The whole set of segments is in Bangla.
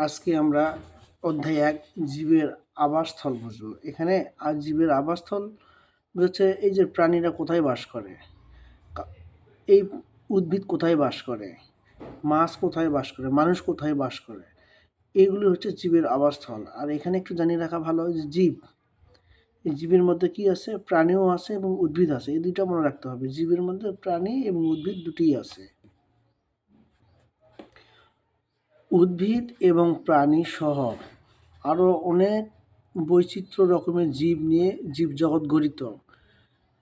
আজকে আমরা অধ্যায় ১ জীবের আবাসস্থল বুঝব। এখানে জীবের আবাসস্থল হচ্ছে এই যে প্রাণীরা কোথায় বাস করে, এই উদ্ভিদ কোথায় বাস করে, মাছ কোথায় বাস করে, মানুষ কোথায় বাস করে, এইগুলি হচ্ছে জীবের আবাসস্থল। আর এখানে একটু জানিয়ে রাখা ভালো যে জীব, এই জীবের মধ্যে কি আছে, প্রাণীও আছে এবং উদ্ভিদ আছে। এই দুইটা মনে রাখতে হবে, জীবের মধ্যে প্রাণী এবং উদ্ভিদ দুটিই আছে। উদ্ভিদ এবং প্রাণী সহ আরও অনেক বৈচিত্র্য রকমের জীব নিয়ে জীবজগৎ গঠিত।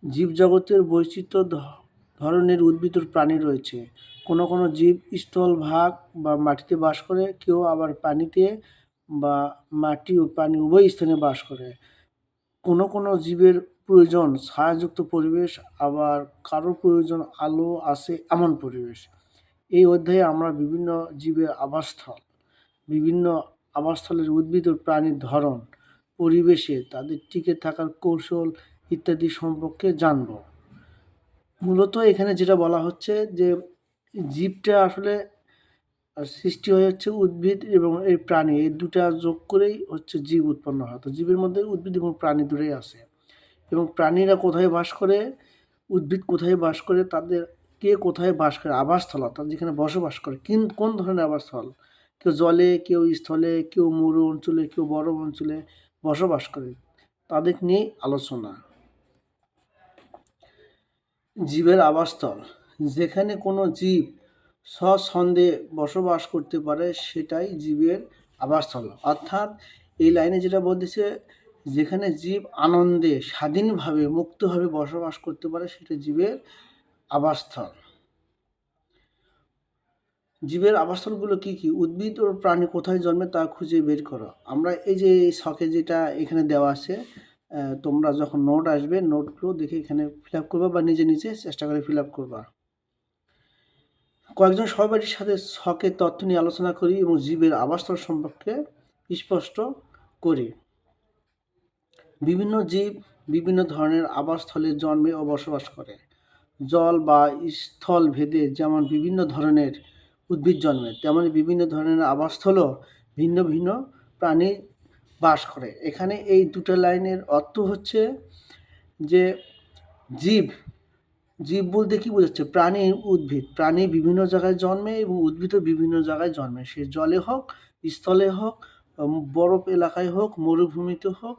জীবজগতের বৈচিত্র্য ধরনের উদ্ভিদ ও প্রাণী রয়েছে। কোনো কোনো জীব স্থলভাগ বা মাটিতে বাস করে, কেউ আবার পানিতে বা মাটি ও পানি উভয় স্থানে বাস করে। কোনো কোনো জীবের প্রয়োজন ছায়াযুক্ত পরিবেশ, আবার কারো প্রয়োজন আলো আসে এমন পরিবেশ। এই অধ্যায়ে আমরা বিভিন্ন জীবের আবাসস্থল, বিভিন্ন আবাসস্থলের উদ্ভিদ ও প্রাণীর ধরন, পরিবেশে তাদের টিকে থাকার কৌশল ইত্যাদি সম্পর্কে জানব। মূলত এখানে যেটা বলা হচ্ছে যে জীবটা আসলে সৃষ্টি হয়ে হচ্ছে উদ্ভিদ এবং এই প্রাণী, এই দুটা যোগ করেই হচ্ছে জীব উৎপন্ন হয়। তো জীবের মধ্যে উদ্ভিদ এবং প্রাণী দুটোই আছে। এবং প্রাণীরা কোথায় বাস করে, উদ্ভিদ কোথায় বাস করে, তাদের কে কোথায় বাস করে, আবাসস্থল অর্থাৎ যেখানে বসবাস করে, কোন ধরনের আবাসস্থল, কেউ জলে, কেউ স্থলে, কেউ মরু অঞ্চলে, কেউ বরফ অঞ্চলে বসবাস করে, তাদের নিয়ে আলোচনা। জীবের আবাসস্থল, যেখানে কোনো জীব স্বচ্ছন্দে বসবাস করতে পারে সেটাই জীবের আবাসস্থল। অর্থাৎ এই লাইনে যেটা বলতেছে, যেখানে জীব আনন্দে স্বাধীনভাবে মুক্তভাবে বসবাস করতে পারে সেটা জীবের আবাসস্থল। জীবের আবাসস্থলগুলো কি কি? উদ্ভিদ ও প্রাণী কোথায় জন্মে তা খুঁজে বের করো। আমরা এই যে ছকে যেটা এখানে দেওয়া আছে, তোমরা যখন নোট আসবে নোটগুলো দেখে এখানে ফিল আপ করবা বা নিজে নিজে চেষ্টা করে ফিল আপ করবা। কয়েকজন সহপাঠীর সাথে ছকের তথ্য নিয়ে আলোচনা করি এবং জীবের আবাসস্থল সম্পর্কে স্পষ্ট করি। বিভিন্ন জীব বিভিন্ন ধরনের আবাসস্থলে জন্মে ও বসবাস করে। জল বা স্থল ভেদে যেমন বিভিন্ন ধরনের উদ্ভিদ জন্মে, তেমনি বিভিন্ন ধরনের আবাসস্থলও ভিন্ন ভিন্ন প্রাণী বাস করে। এখানে এই দুটো লাইনের অর্থ হচ্ছে যে জীব, জীব বলতে কী বোঝাচ্ছে? প্রাণী, উদ্ভিদ। প্রাণী বিভিন্ন জায়গায় জন্মে এবং উদ্ভিদও বিভিন্ন জায়গায় জন্মে, সে জলে হোক, স্থলে হোক, বরফ এলাকায় হোক, মরুভূমিতে হোক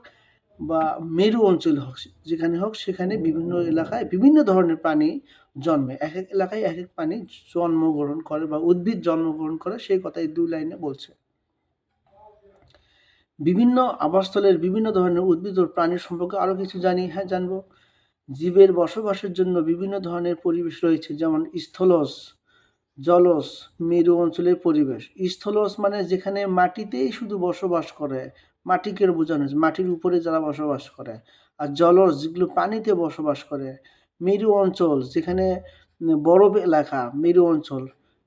বা মেরু অঞ্চলে হোক, যেখানে হোক সেখানে বিভিন্ন এলাকায় বিভিন্ন ধরনের প্রাণী জন্মে। এক এক এলাকায় এক এক প্রাণী জন্মগ্রহণ করে বা উদ্ভিদ জন্মগ্রহণ করে, সেই কথা এই ২ লাইনে বলছে। বিভিন্ন আবাসস্থলের বিভিন্ন ধরনের উদ্ভিদ ও প্রাণীর সম্পর্কে আরও কিছু জানি। হ্যাঁ, জানব। জীবের বসবাসের জন্য বিভিন্ন ধরনের পরিবেশ রয়েছে, যেমন স্থলজ, জলজ, মেরু অঞ্চলের পরিবেশ। স্থলজ মানে যেখানে মাটিতেই শুধু বসবাস করে, মাটিকে বোঝানো হয়েছে, মাটির উপরে যারা বসবাস করে। আর জলজ যেগুলো পানিতে বসবাস করে। মেরু অঞ্চল যেখানে বরফ এলাকা, মেরু অঞ্চল,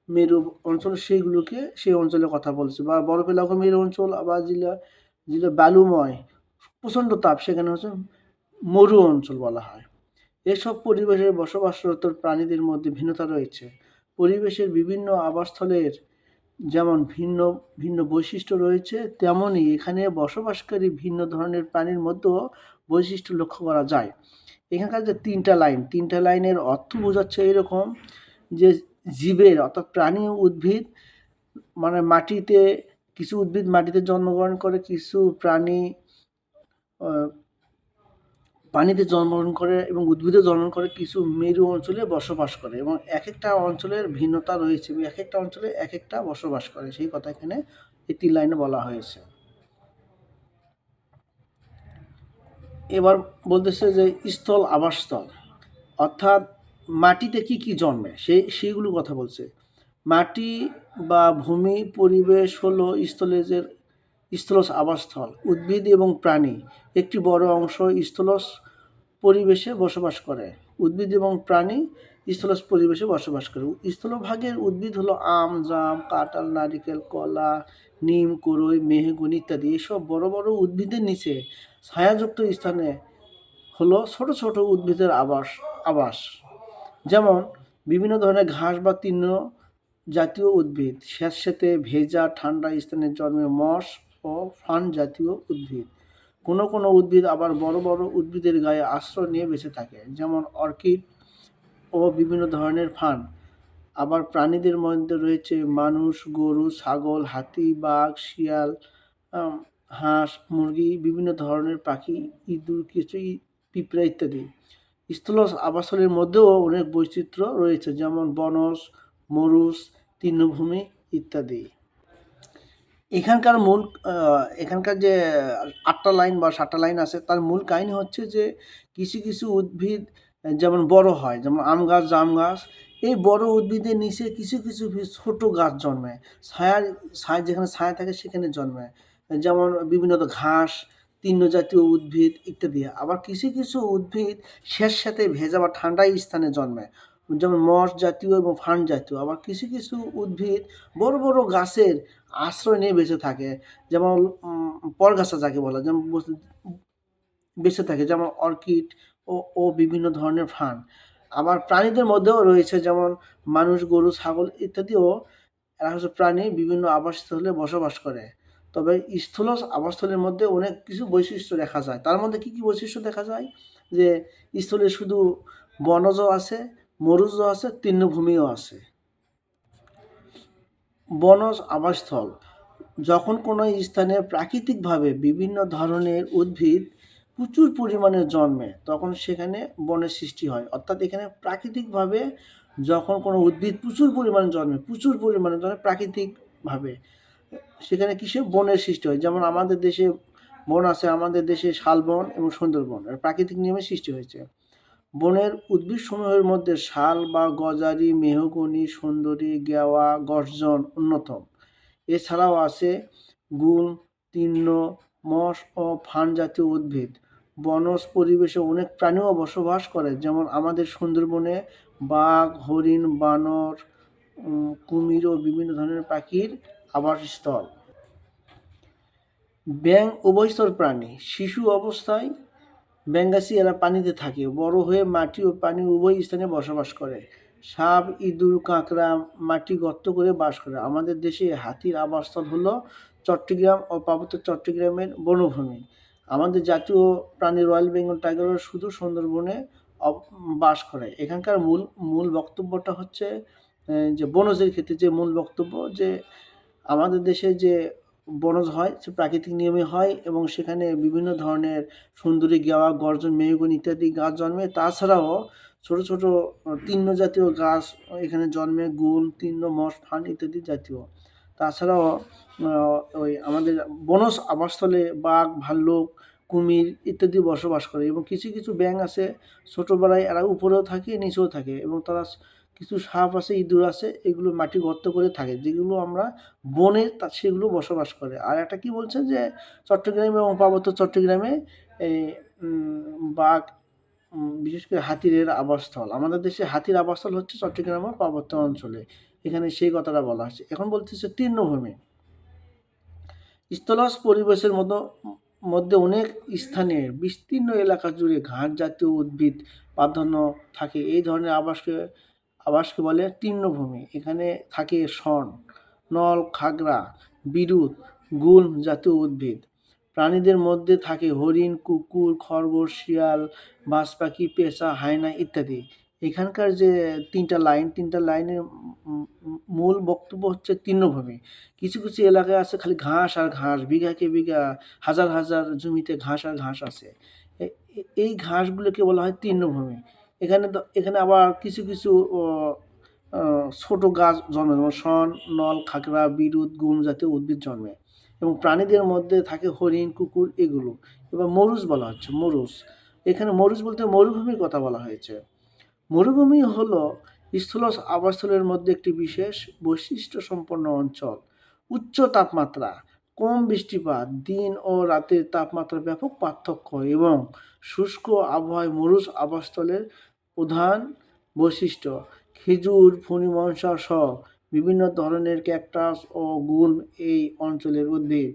মেরু অঞ্চল সেইগুলোকে সেই অঞ্চলের কথা বলছে। বা বরফ এলাকা মেরু অঞ্চল, আবার যেগুলো যেগুলো বালুময়, প্রচণ্ড তাপ, সেখানে হচ্ছে মরু অঞ্চল বলা হয়। এসব পরিবেশে বসবাসরত প্রাণীদের মধ্যে ভিন্নতা রয়েছে। পরিবেশের বিভিন্ন আবাসস্থলের যেমন ভিন্ন ভিন্ন বৈশিষ্ট্য রয়েছে, তেমনই এখানে বসবাসকারী ভিন্ন ধরনের প্রাণীর মধ্যেও বৈশিষ্ট্য লক্ষ্য করা যায়। এখানকার যে ৩টা লাইন, ৩টা লাইনের অর্থ বোঝাচ্ছে এরকম যে জীবের অর্থাৎ প্রাণী ও উদ্ভিদ, মানে মাটিতে কিছু উদ্ভিদ মাটিতে জন্মগ্রহণ করে, কিছু প্রাণী পানিতে জন্মগ্রহণ করে এবং উদ্ভিদে জন্মগ্রহণ করে, কিছু মেরু অঞ্চলে বসবাস করে এবং এক একটা অঞ্চলের ভিন্নতা রয়েছে এবং এক একটা অঞ্চলে এক একটা বসবাস করে, সেই কথা এখানে এই ৩ লাইনে বলা হয়েছে। এবার বলতেছে যে স্থল আবাসস্থল, অর্থাৎ মাটিতে কি কি জন্মে সেইগুলো কথা বলছে। মাটি বা ভূমি পরিবেশ হলো স্থলজ আবাসস্থল। উদ্ভিদ এবং প্রাণী একটি বড় অংশ স্থলজ পরিবেশে বসবাস করে। উদ্ভিদ এবং প্রাণী স্থলজ পরিবেশে বসবাস করে। স্থলভাগের উদ্ভিদ হলো আম, জাম, কাঁঠাল, নারিকেল, কলা, নিম, কুড়ই, মেহগনি ইত্যাদি। এসব বড় বড় উদ্ভিদের নিচে ছায়াযুক্ত স্থানে হলো ছোট ছোট উদ্ভিদের আবাস। যেমন বিভিন্ন ধরনের ঘাস বা তৃণ জাতীয় উদ্ভিদ, স্যাঁতসেঁতে ভেজা ঠান্ডা স্থানে জন্মে মস ও ফার্ন জাতীয় উদ্ভিদ। কোনো কোনো উদ্ভিদ আবার বড় বড় উদ্ভিদের গায়ে আশ্রয় নিয়ে বেঁচে থাকে, যেমন অর্কিড ও বিভিন্ন ধরনের ফার্ন। আবার প্রাণীদের মধ্যে রয়েছে মানুষ, গরু, ছাগল, হাতি, বাঘ, শিয়াল, আম, হাঁস, মুরগি, বিভিন্ন ধরনের পাখি, ইঁদুর, পিঁপড়া ইত্যাদি। স্থলজ আবাসনের মধ্যেও অনেক বৈচিত্র্য রয়েছে, যেমন বনজ, মরুস, তৃণভূমি ইত্যাদি। এখানকার মূল এখানকার যে ৮টা লাইন বা ৭টা লাইন আছে, তার মূল কাহিনী হচ্ছে যে কিছু কিছু উদ্ভিদ যেমন বড় হয়, যেমন আম গাছ, জাম গাছ। এই বড় উদ্ভিদের নিচে কিছু কিছু ছোট গাছ জন্মায়, ছায়া যেখানে ছায়া থাকে সেখানে জন্মায়, যেমন বিভিন্ন ঘাস, তৃণজাতীয় উদ্ভিদ ইত্যাদি। আবার কিছু কিছু উদ্ভিদ স্যাঁতসেঁতে ভেজা বা ঠান্ডা স্থানে জন্মায়, যেমন মস জাতীয় এবং ফার্ন জাতীয়। আবার কিছু কিছু উদ্ভিদ বড় বড় গাছের আশ্রয় নিয়ে বেঁচে থাকে, যেমন পরগাছা যাকে বলা, যেমন বেঁচে থাকে, যেমন অর্কিড ও বিভিন্ন ধরনের ফার্ন। আবার প্রাণীদের মধ্যেও রয়েছে, যেমন মানুষ, গরু, ছাগল ইত্যাদিও। এরা হচ্ছে প্রাণী, বিভিন্ন আবাসস্থলে বসবাস করে। তবে স্থূল আবাসস্থলের মধ্যে অনেক কিছু বৈশিষ্ট্য দেখা যায়। তার মধ্যে কী কী বৈশিষ্ট্য দেখা যায়? যে স্থলে শুধু বনজও আছে, মরুজও আছে, তৃণভূমিও আছে। বনজ আবাসস্থল, যখন কোনো স্থানে প্রাকৃতিকভাবে বিভিন্ন ধরনের উদ্ভিদ প্রচুর পরিমাণে জন্মে, তখন সেখানে বনের সৃষ্টি হয়। অর্থাৎ এখানে প্রাকৃতিকভাবে যখন কোনো উদ্ভিদ প্রচুর পরিমাণে জন্মে প্রাকৃতিকভাবে, সেখানে কিসে বনের সৃষ্টি হয়। যেমন আমাদের দেশে বন আছে, আমাদের দেশে শালবন এবং সুন্দরবন, প্রাকৃতিক নিয়মে সৃষ্টি হয়েছে। বনের উদ্ভিদসমূহের মধ্যে শাল বা গজারি, মেহগনি, সুন্দরী, গেওয়া, গর্জন অন্যতম। এছাড়াও আছে গুল্ম, তৃণ, মস ও ফার্ন জাতীয় উদ্ভিদ। বনজ পরিবেশে অনেক প্রাণীও বসবাস করে, যেমন আমাদের সুন্দরবনে বাঘ, হরিণ, বানর, কুমির ও বিভিন্ন ধরনের পাখির আবাসস্থল। ব্যাঙ উভয়চর প্রাণী। শিশু অবস্থায় ব্যাঙাচি এরা পানিতে থাকে, বড় হয়ে মাটি ও পানি উভয় স্থানে বসবাস করে। সাপ, ইঁদুর, কাঁকড়া মাটি গর্ত করে বাস করে। আমাদের দেশে হাতির আবাসস্থল হলো চট্টগ্রাম ও পার্বত্য চট্টগ্রামের বনভূমি। আমাদের জাতীয় প্রাণী রয়্যাল বেঙ্গল টাইগারও শুধু সুন্দরবনে বাস করে। এখানকার মূল বক্তব্যটা হচ্ছে যে বনজের ক্ষেত্রে যে মূল বক্তব্য, যে আমাদের দেশে যে বনজ হয় সে প্রাকৃতিক নিয়মে হয়, এবং সেখানে বিভিন্ন ধরনের সুন্দরী, গেওয়া, গর্জন, মেহগনি ইত্যাদি গাছ জন্মে। তাছাড়াও ছোট ছোট তৃণ জাতীয় গাছ এখানে জন্মে, গুণ, তৃণ, মস, ফার্ন ইত্যাদি জাতীয়। তাছাড়াও ওই আমাদের বনজ আবাসস্থলে বাঘ, ভাল্লুক, কুমির ইত্যাদি বসবাস করে, এবং কিছু কিছু ব্যাঙ আছে, ছোটোবেলায় এরা উপরেও থাকে, নিচেও থাকে, এবং তারা কিছু সাপ আছে, ইঁদুর আছে, এগুলো মাটি গর্ত করে থাকে, যেগুলো আমরা বনে সেগুলো বসবাস করে। আর একটা কি বলছে যে চট্টগ্রামে এবং পার্বত্য চট্টগ্রামে এই বাঘ, বিশেষ করে হাতির আবাসস্থল। আমাদের দেশে হাতির আবাসস্থল হচ্ছে চট্টগ্রাম ও পার্বত্য অঞ্চলে, এখানে সেই কথাটা বলা হচ্ছে। এখন বলতেছে তৃণভূমি। স্থলজ পরিবেশের মধ্যে অনেক স্থানে বিস্তীর্ণ এলাকা জুড়ে ঘাস জাতীয় উদ্ভিদ প্রাধান্য থাকে। এই ধরনের আবাসকে বলে তৃণভূমি। এখানে থাকে শন, নল, খাগড়া, বিরুৎ, গুল্ম জাতীয় উদ্ভিদ। প্রাণীদের মধ্যে থাকে হরিণ, কুকুর, খরগোশ, শিয়াল, বাজ পাখি, পেঁচা, হায়না ইত্যাদি। এখানকার যে তিনটা লাইনের মূল বক্তব্য হচ্ছে তৃণভূমি। কিছু কিছু এলাকায় আছে খালি ঘাস আর ঘাস, বিঘাকে বিঘা, হাজার হাজার জমিতে ঘাস আর ঘাস আছে। এই ঘাসগুলোকে বলা হয় তৃণভূমি। এখানে আবার কিছু কিছু ছোট গাছ জন্মে, যেমন শন, নল, খাগড়া, বিরুৎ, গুল্ম জাতীয় উদ্ভিদ জন্মে, এবং প্রাণীদের মধ্যে থাকে হরিণ, কুকুর এগুলো। এবার মরুচ বলা হচ্ছে, মরুচ। এখানে মরুচ বলতে মরুভূমির কথা বলা হয়েছে। মরুভূমি হলো স্থলজ আবাসস্থলের মধ্যে একটি বিশেষ বৈশিষ্ট্য সম্পন্ন অঞ্চল। উচ্চ তাপমাত্রা, কম বৃষ্টিপাত, দিন ও রাতের তাপমাত্রার ব্যাপক পার্থক্য এবং শুষ্ক আবহাওয়ায় মরুচ আবাসস্থলের প্রধান বৈশিষ্ট্য। খেজুর, ফণিমনসা সহ বিভিন্ন ধরনের ক্যাকটাস ও গুল্ম এই অঞ্চলের উদ্ভিদ।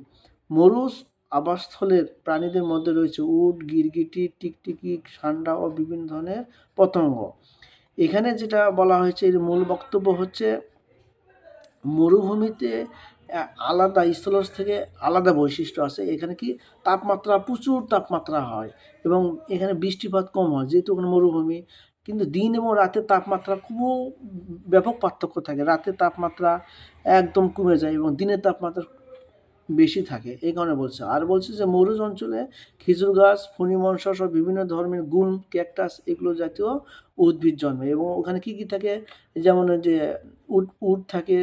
মরুচ আবাসস্থলের প্রাণীদের মধ্যে রয়েছে উট, গিরগিটি, টিকটিকি, সান্ডা ও বিভিন্ন ধরনের পতঙ্গ। এখানে যেটা বলা হয়েছে, এর মূল বক্তব্য হচ্ছে মরুভূমিতে আলাদা স্থলজ থেকে আলাদা বৈশিষ্ট্য আছে। এখানে কি তাপমাত্রা প্রচুর তাপমাত্রা হয় এবং এখানে বৃষ্টিপাত কম হয় যেহেতু ওখানে মরুভূমি। কিন্তু দিন এবং রাতের তাপমাত্রা খুব ব্যাপক পার্থক্য থাকে। রাতের তাপমাত্রা একদম কমে যায় এবং দিনের তাপমাত্রা বেশি থাকে, এই কারণে বলছে। আর বলছে যে মরুজ অঞ্চলে খেজুর গাছ, ফণিমনসা সহ বিভিন্ন ধরনের গুল্ম, ক্যাকটাস এগুলো জাতীয় উদ্ভিদ জন্মে এবং ওখানে কি থাকে, যেমন যে উট থাকে,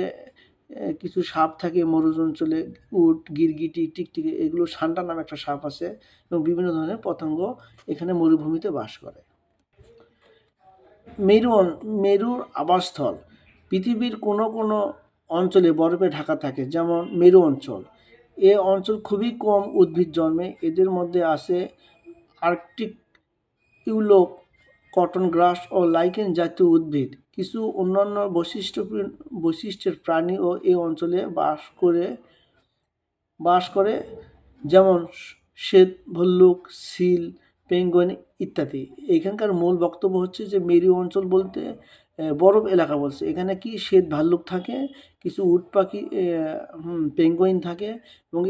কিছু সাপ থাকে মরুজ অঞ্চলে, উট, গিরগিটি, টিকটিকি, এগুলো সান্টা নামে একটা সাপ আছে এবং বিভিন্ন ধরনের পতঙ্গ এখানে মরুভূমিতে বাস করে। মেরুর আবাসস্থল। পৃথিবীর কোনো কোনো অঞ্চলে বরফে ঢাকা থাকে, যেমন মেরু অঞ্চল। এ অঞ্চল খুবই কম উদ্ভিদ জন্মে। এদের মধ্যে আছে আর্কটিক ইউলোক, কটন গ্রাস ও লাইকেন জাতীয় উদ্ভিদ। কিছু অন্যান্য বৈশিষ্ট্যের প্রাণীও এই অঞ্চলে বাস করে, যেমন শ্বেত ভল্লুক, সিল, পেঙ্গুইন ইত্যাদি। এখানকার মূল বক্তব্য হচ্ছে যে মেরু অঞ্চল বলতে বরফ এলাকা বলছে। এখানে কি শ্বেত ভাল্লুক থাকে, কিছু উট পাখি, পেঙ্গুইন থাকে এবং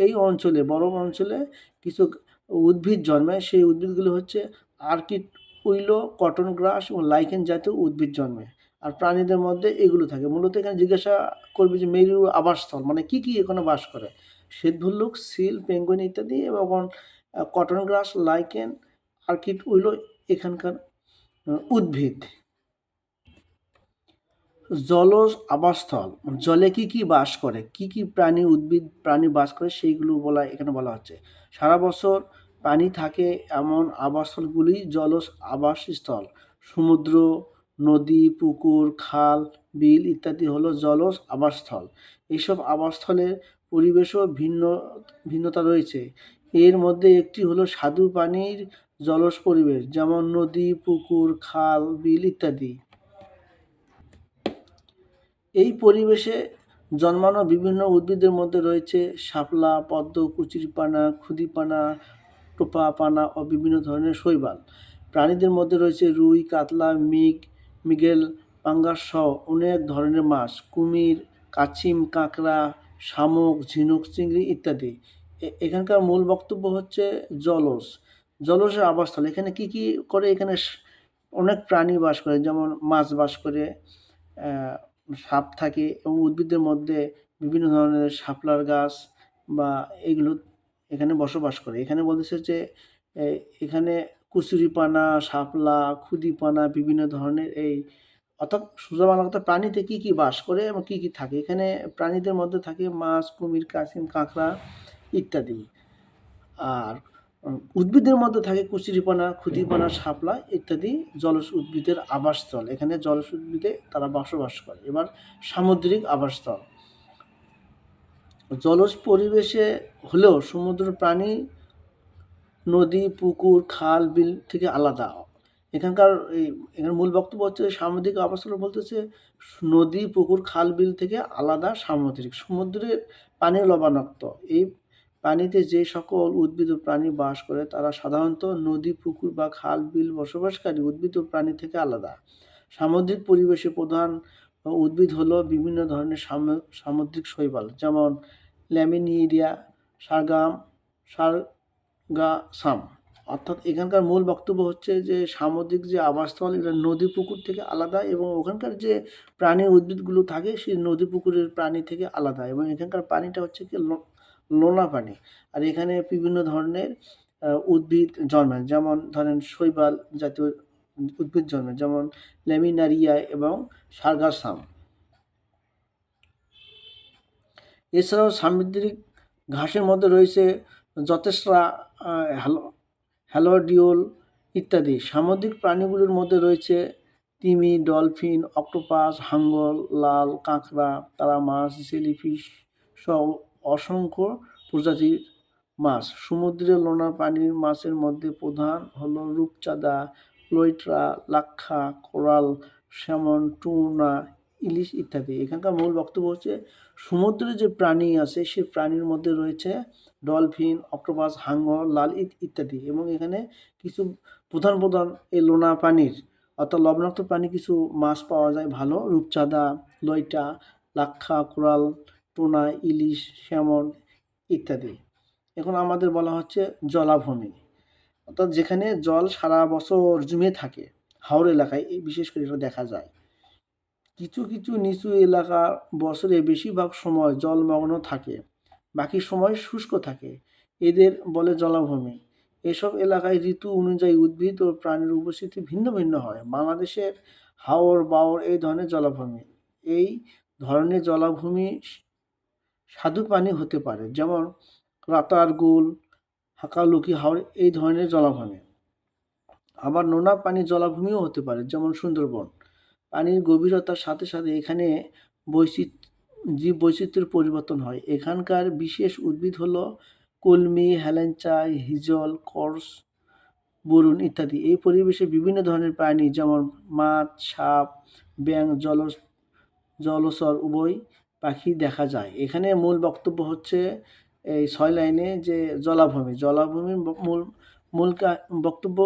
এই অঞ্চলে, বরফ অঞ্চলে কিছু উদ্ভিদ জন্মায়। সেই উদ্ভিদগুলো হচ্ছে আর্কিড উইলো, কটন গ্রাস এবং লাইকেন জাতীয় উদ্ভিদ জন্মে। আর প্রাণীদের মধ্যে এগুলো থাকে। মূলত এখানে জিজ্ঞাসা করবে যে মেরুর আবাসস্থল মানে কি এখানে বাস করে। শ্বেত ভল্লুক, সিল, পেঙ্গুইন ইত্যাদি এবং কটন গ্রাস, লাইকেন, আর্কিড উইলো এখানকার উদ্ভিদ। জলজ আবাসস্থল, জলে কি বাস করে, কি প্রাণী, উদ্ভিদ, প্রাণী বাস করে সেইগুলো এখানে বলা হচ্ছে। সারা বছর পানি থাকে এমন আবাসস্থলগুলি জলজ আবাসস্থল। সমুদ্র, নদী, পুকুর, খাল, বিল ইত্যাদি হলো জলজ আবাসস্থল। এইসব আবাসস্থলের পরিবেশও ভিন্নতা রয়েছে। এর মধ্যে একটি হলো স্বাদু পানির জলজ পরিবেশ, যেমন নদী, পুকুর, খাল, বিল ইত্যাদি। এই পরিবেশে জন্মানো বিভিন্ন উদ্ভিদের মধ্যে রয়েছে শাপলা, পদ্ম, কুচিরপানা, খুদিপানা, টোপাপানা ও বিভিন্ন ধরনের শৈবাল। প্রাণীদের মধ্যে রয়েছে রুই, কাতলা, মৃগেল, পাঙ্গাস সহ অনেক ধরনের মাছ, কুমির, কাছিম, কাঁকড়া, শামুক, ঝিনুক, চিংড়ি ইত্যাদি। এখানকার মূল বক্তব্য হচ্ছে জলজের আবাসস্থল। এখানে কি করে, এখানে অনেক প্রাণী বাস করে, যেমন মাছ বাস করে, সাপ থাকে এবং উদ্ভিদের মধ্যে বিভিন্ন ধরনের শাপলার গাছ বা এগুলো এখানে বসবাস করে। এখানে বলতেছে যে এখানে কুচুরিপানা, শাপলা, খুদিপানা বিভিন্ন ধরনের অর্থাৎ সোজা বাংলা কথা, প্রাণীতে কি বাস করে এবং কি থাকে। এখানে প্রাণীদের মধ্যে থাকে মাছ, কুমির, কাছিম, কাঁকড়া ইত্যাদি। আর উদ্ভিদের মধ্যে থাকে কুচুরিপানা, খুদিপানা, শাপলা ইত্যাদি জলজ উদ্ভিদের আবাসস্থল। এখানে জলজ উদ্ভিদে তারা বসবাস করে। এবার সামুদ্রিক আবাসস্থল। জলজ পরিবেশে হলেও সমুদ্র প্রাণী নদী, পুকুর, খাল, বিল থেকে আলাদা। এখানকার মূল বক্তব্য হচ্ছে সামুদ্রিক আবাসস্থল বলতেছে নদী, পুকুর, খাল, বিল থেকে আলাদা সামুদ্রিক। সমুদ্রের পানি লবণাক্ত। এই পানিতে যে সকল উদ্ভিদ ও প্রাণী বাস করে তারা সাধারণত নদী, পুকুর বা খাল, বিল বসবাসকারী উদ্ভিদ ও প্রাণী থেকে আলাদা। সামুদ্রিক পরিবেশে প্রধান উদ্ভিদ হলো বিভিন্ন ধরনের সামুদ্রিক শৈবাল, যেমন ল্যামিনিয়েরিয়া, সারগাসাম। অর্থাৎ এখানকার মূল বক্তব্য হচ্ছে যে সামুদ্রিক যে আবাসস্থল এটা নদী, পুকুর থেকে আলাদা এবং ওখানকার যে প্রাণী উদ্ভিদগুলো থাকে সেই নদী, পুকুরের প্রাণী থেকে আলাদা এবং এখানকার পানিটা হচ্ছে কি লোনা পানি। আর এখানে বিভিন্ন ধরনের উদ্ভিদ জন্মায়, যেমন ধরেন শৈবাল জাতীয় উদ্ভিদ জন্মায়, যেমন ল্যামিনারিয়া এবং সারগাসাম। এছাড়াও সামুদ্রিক ঘাসের মধ্যে রয়েছে জতেস্রা, হ্যালোডিওল ইত্যাদি। সামুদ্রিক প্রাণীগুলোর মধ্যে রয়েছে তিমি, ডলফিন, অক্টোপাস, হাঙ্গর, লাল কাঁকড়া, তারা মাছ, জেলিফিশ সহ অসংখ্য প্রজাতির মাছ। সমুদ্রের লোনা পানির মাছের মধ্যে প্রধান হলো রূপচাঁদা, লইট্রা, লাক্ষা, কোরাল, স্যামন, টুনা, ইলিশ ইত্যাদি। এখানকার মূল বক্তব্য হচ্ছে সমুদ্রে যে প্রাণী আছে সেই প্রাণীর মধ্যে রয়েছে ডলফিন, অক্টোপাস, হাঙ্গর, লাল ইত্যাদি এবং এখানে কিছু প্রধান এই লোনা পানির অর্থাৎ লবণাক্ত প্রাণী কিছু মাছ পাওয়া যায় ভালো, রূপচাঁদা, লইটা, লাক্ষা, কোরাল, টুনা, ইলিশ, স্যামন ইত্যাদি। এখন আমাদের বলা হচ্ছে জলাভূমি, অর্থাৎ যেখানে জল সারা বছর জমে থাকে। হাওর এলাকায় এই বিশেষ করে এটা দেখা যায়। কিছু কিছু নিচু এলাকা বছরে বেশিরভাগ সময় জলমগ্ন থাকে, বাকি সময় শুষ্ক থাকে, এদের বলে জলাভূমি। এসব এলাকায় ঋতু অনুযায়ী উদ্ভিদ ও প্রাণীর উপস্থিতি ভিন্ন ভিন্ন হয়। বাংলাদেশের হাওর বাওর এই ধরনের জলাভূমি। এই ধরনের জলাভূমি স্বাদু পানি হতে পারে, যেমন রাতারগুল, হাকালুকি হাওর এই ধরনের জলাভূমি। আবার নোনা পানির জলাভূমিও হতে পারে, যেমন সুন্দরবন। পানির গভীরতার সাথে সাথে এখানে জীব বৈচিত্র্যের পরিবর্তন হয়। এখানকার বিশেষ উদ্ভিদ হলো কলমি, হেলেঞ্চা, হিজল, কর্স, বরুণ ইত্যাদি। এই পরিবেশে বিভিন্ন ধরনের প্রাণী যেমন মাছ, সাপ, ব্যাঙ, জলচর উভয় পাখি দেখা যায়। এখানে মূল বক্তব্য হচ্ছে এই 6 লাইনে যে জলাভূমির মূল বক্তব্য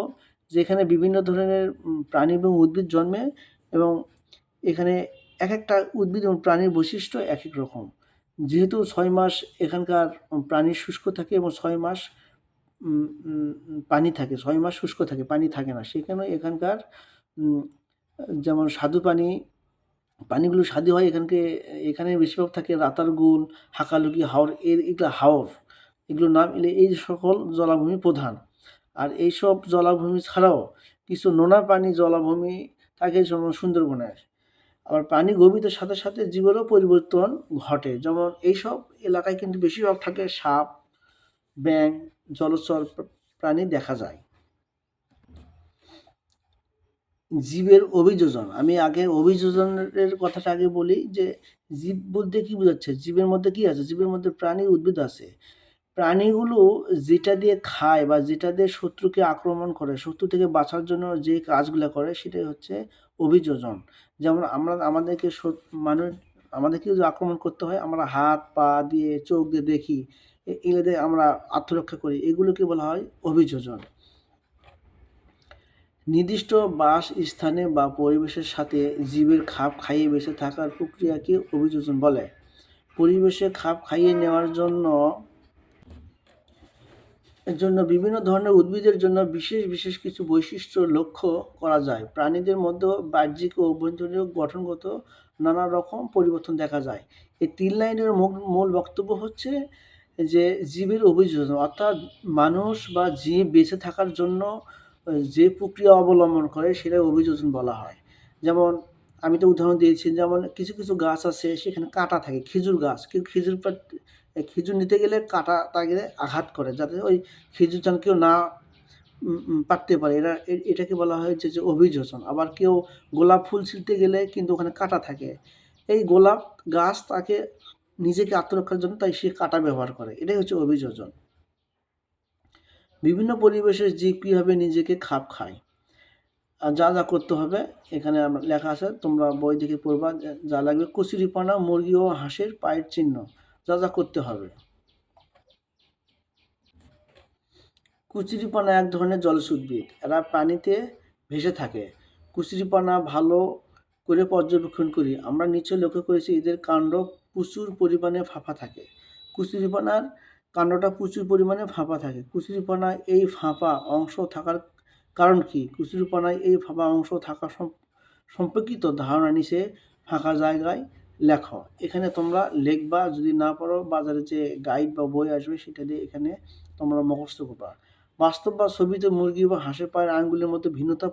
যে এখানে বিভিন্ন ধরনের প্রাণী এবং উদ্ভিদ জন্মে, এবং এখানে এক একটা উদ্ভিদ এবং প্রাণীর বৈশিষ্ট্য এক এক রকম। যেহেতু 6 মাস এখানকার প্রাণীর শুষ্ক থাকে এবং 6 মাস পানি থাকে, 6 মাস শুষ্ক থাকে, পানি থাকে না, সেখানে এখানকার যেমন স্বাদু পানিগুলো স্বাদু হয়। এখানে বেশিরভাগ থাকে রাতারগুল, হাকালুকি হাওর, এগুলোর নাম এলে এই সকল জলাভূমি প্রধান। আর এইসব জলাভূমি ছাড়াও কিছু নোনা পানি জলাভূমি থাকে, যেমন সুন্দরবনের। আবার পানি গভীরতার সাথে সাথে জীবেরও পরিবর্তন ঘটে, যেমন এইসব এলাকায় কিন্তু বেশিরভাগ থাকে সাপ, ব্যাঙ, জলচর প্রাণী দেখা যায়। জীবের অভিযোজন, আমি আগে অভিযোজনের কথাটা আগে বলি যে জীব বলতে কি বোঝাচ্ছে। জীবের মধ্যে কি আছে? জীবের মধ্যে প্রাণী, উদ্ভিদ আছে। প্রাণীগুলো যেটা দিয়ে খায় বা যেটা দিয়ে শত্রুকে আক্রমণ করে, শত্রু থেকে বাঁচার জন্য যে কাজগুলো করে সেটাই হচ্ছে অভিযোজন। যেমন আমাদেরকে যদি আক্রমণ করতে হয়, আমরা হাত পা দিয়ে, চোখ দিয়ে দেখি, এগুলো দিয়ে আমরা আত্মরক্ষা করি, এগুলোকে বলা হয় অভিযোজন। নির্দিষ্ট বাসস্থানে বা পরিবেশের সাথে জীবের খাপ খাইয়ে বেঁচে থাকার প্রক্রিয়াকে অভিযোজন বলে। পরিবেশে খাপ খাইয়ে নেওয়ার জন্য বিভিন্ন ধরনের উদ্ভিদের জন্য বিশেষ বিশেষ কিছু বৈশিষ্ট্য লক্ষ্য করা যায়। প্রাণীদের মধ্যে বাহ্যিক ও অভ্যন্তরীণ গঠনগত নানা রকম পরিবর্তন দেখা যায়। এই 3 লাইনের মূল বক্তব্য হচ্ছে যে জীবের অভিযোজন, অর্থাৎ মানুষ বা জীব বেঁচে থাকার জন্য যে প্রক্রিয়া অবলম্বন করে সেটা অভিযোজন বলা হয়। যেমন আমি তো উদাহরণ দিয়েছি, যেমন কিছু কিছু গাছ আছে সেখানে কাঁটা থাকে, খেজুর গাছ, কেউ খেজুর নিতে গেলে কাঁটা তাকে আঘাত করে, যাতে ওই খেজুর যেন কেউ না পারতে পারে। এটাকে বলা হয় যে অভিযোজন। আবার কেউ গোলাপ ফুল ছিঁড়তে গেলে কিন্তু ওখানে কাঁটা থাকে, এই গোলাপ গাছ তাকে নিজেকে আত্মরক্ষার জন্য তাই সে কাঁটা ব্যবহার করে, এটাই হচ্ছে অভিযোজন। বিভিন্ন পরিবেশের জীব কীভাবে নিজেকে খাপ খায়, আর যা যা করতে হবে এখানে লেখা আছে, তোমরা বই দেখে পড়বা। যা লাগবে: কচুরিপানা, মুরগি ও হাঁসের পায়ের চিহ্ন, যা যা করতে হবে। কচুরিপানা এক ধরনের জলজ উদ্ভিদ, এরা পানিতে ভেসে থাকে। কচুরিপানা ভালো করে পর্যবেক্ষণ করি আমরা নিচে লক্ষ্য করেছি এদের কাণ্ড প্রচুর পরিমাণে ফাঁপা থাকে। কচুরিপানার কাণ্ডটা প্রচুর পরিমাণে ফাঁপা থাকে। কচুরিপানায় এই ফাঁপা অংশ থাকার কারণ কি? কচুরিপানায় এই ফাঁপা অংশ থাকা সম্পর্কিত ধারণা নিচে ফাঁকা জায়গায় লেখো। এখানে তোমরা লিখবা, যদি না পারো বাজারে যে গাইড বা বই আসবে সেটা দিয়ে এখানে তোমরা মুখস্থ করবা। বাস্তব বা ছবিতে মুরগি বা হাঁসের পায়ের আঙ্গুলের মধ্যে ভিন্নতা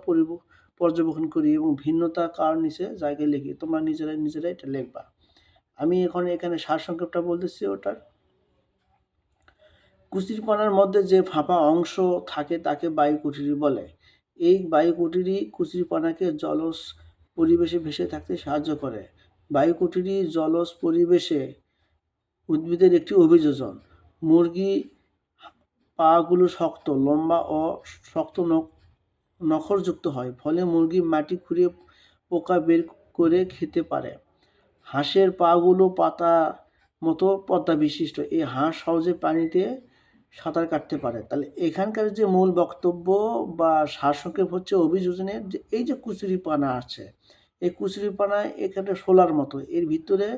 পর্যবেক্ষণ করি এবং ভিন্নতা কার নিচে জায়গায় লিখি। তোমরা নিজেরাই এটা লিখবা। আমি এখানে সারসংক্ষেপটা বলতেছি ওটার। কচুরিপানার মধ্যে যে ফাঁপা অংশ থাকে তাকে বায়ুকুটিরী বলে। এই বায়ুকুটিরী কচুরিপানাকে জলজ পরিবেশে ভেসে থাকতে সাহায্য করে। বায়ুকুটিরী জলজ পরিবেশে উদ্ভিদের একটি অভিযোজন। মুরগি পাগুলো শক্ত, লম্বা ও শক্ত নখরযুক্ত হয়, ফলে মুরগি মাটি খুঁড়ে পোকা বের করে খেতে পারে। হাঁসের পাগুলো পাতা মতো পর্দা বিশিষ্ট, এই হাঁস সহজে পানিতে সাঁতার কাটতে পারে। তাহলে এখানকার যে মূল বক্তব্য বা সারসংক্ষেপ হচ্ছে অভিযোজনের, যে এই যে কচুরিপানা আছে, এই কচুরিপানায় এখানে শোলার মতো, এর ভিতরে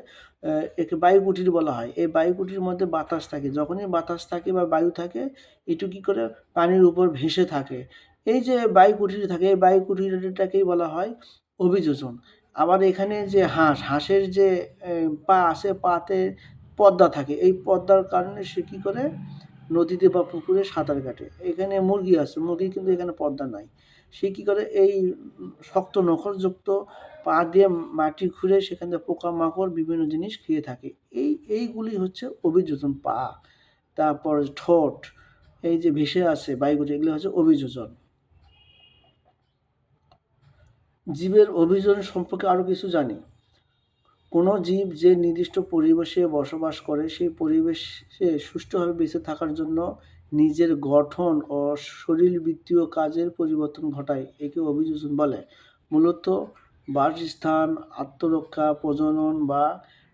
একে বায়ুকুটির বলা হয়। এই বায়ুকুটির মধ্যে বাতাস থাকে, যখনই বাতাস থাকে বা বায়ু থাকে এটু কী করে পানির উপর ভেসে থাকে। এই যে বায়ুকুটির থাকে, এই বায়ুকুটিরটাকেই বলা হয় অভিযোজন। আবার এখানে যে হাঁসের যে পা আছে, পাতে পদ্মা থাকে, এই পদ্মার কারণে সে কী করে নদীতে বা পুকুরে সাঁতার কাটে। এখানে মুরগি আছে, মুরগি কিন্তু এখানে পদ্মা নাই, সে কী করে এই শক্ত নখরযুক্ত পা দিয়ে মাটি খুঁড়ে সেখান থেকে পোকামাকড় বিভিন্ন জিনিস খেয়ে থাকে। এইগুলি হচ্ছে অভিযোজন। পা, তারপর ঠোঁট, এই যে ভেসে আছে বায়ুগুলি, এগুলো হচ্ছে অভিযোজন। জীবের অভিযোজন সম্পর্কে আরও কিছু জানি। কোনো জীব যে নির্দিষ্ট পরিবেশে বসবাস করে সেই পরিবেশে সুষ্ঠুভাবে বেঁচে থাকার জন্য নিজের গঠন ও শরীরবৃত্তীয় কাজের পরিবর্তন ঘটায়, একে অভিযোজন বলে। মূলত বাসস্থান, আত্মরক্ষা, প্রজনন বা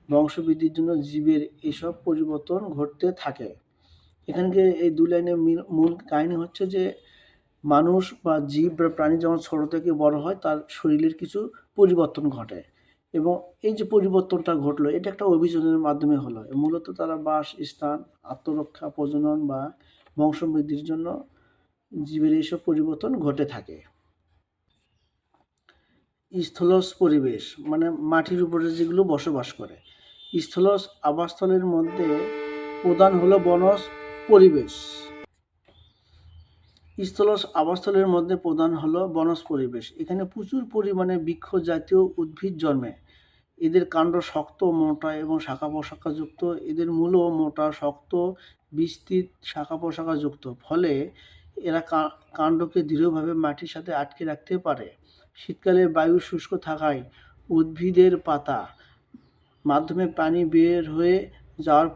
বংশবৃদ্ধির জন্য জীবের এসব পরিবর্তন ঘটতে থাকে। এখানকে এই 2 লাইনের মূল কাহিনী হচ্ছে যে মানুষ বা জীব বা প্রাণী যখন ছোটো থেকে বড় হয় তার শরীরের কিছু পরিবর্তন ঘটে, এবং এই যে পরিবর্তনটা ঘটলো এটা একটা অভিযোজনের মাধ্যমে হলো। মূলত তারা বাসস্থান, আত্মরক্ষা, প্রজনন বা বংশবৃদ্ধির জন্য জীবের এইসব পরিবর্তন ঘটে থাকে। স্থলজ পরিবেশ মানে মাটির উপরে যেগুলো বসবাস করে। স্থলজ আবাসস্থলের মধ্যে প্রধান হলো বনজ পরিবেশ। স্থলজ আবাসস্থলের মধ্যে প্রধান হলো বনজ পরিবেশ। এখানে প্রচুর পরিমাণে বৃক্ষ জাতীয় উদ্ভিদ জন্মে। এদের কাণ্ড শক্ত, মোটা এবং শাখা প্রশাখাযুক্ত। এদের মূলও মোটা, শক্ত, বিস্তৃত শাখা প্রশাখাযুক্ত। ফলে এরা কাণ্ডকে দৃঢ়ভাবে মাটির সাথে আটকে রাখতে পারে। শীতকালে বায়ু শুষ্ক থাকায় উদ্ভিদের পাতা মাধ্যমে পানি বের হয়ে যাওয়ার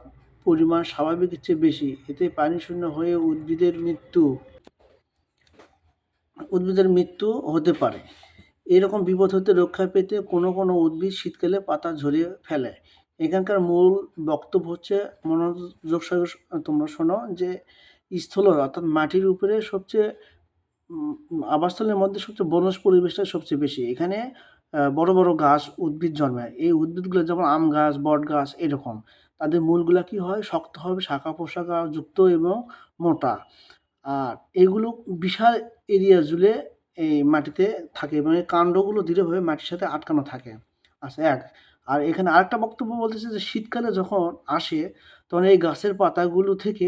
পরিমাণ স্বাভাবিকের চেয়ে বেশি। এতে পানি শূন্য হয়ে উদ্ভিদের মৃত্যু হতে পারে। এরকম বিপদ হতে রক্ষা পেতে কোনো কোনো উদ্ভিদ শীতকালে পাতা ঝরিয়ে ফেলে। এখানকার মূল বক্তব্য হচ্ছে, মনোযোগ সহকারে তোমরা শোনো, যে স্থলজ অর্থাৎ মাটির উপরে সবচেয়ে আবাসস্থলের মধ্যে সবচেয়ে বনজ পরিবেশটা সবচেয়ে বেশি। এখানে বড় বড় গাছ, উদ্ভিদ জন্মায়। এই উদ্ভিদগুলো যেমন আম গাছ, বট গাছ, এরকম তাদের মূলগুলা কী হয়, শক্ত হবে, শাখা প্রশাখাযুক্ত এবং মোটা। আর এগুলো বিশাল এরিয়া জুড়ে এই মাটিতে থাকে এবং এই কাণ্ডগুলো দৃঢ়ভাবে মাটির সাথে আটকানো থাকে। আচ্ছা, আর এখানে আরেকটা বক্তব্য বলতেছে যে শীতকালে যখন আসে তখন এই গাছের পাতাগুলো থেকে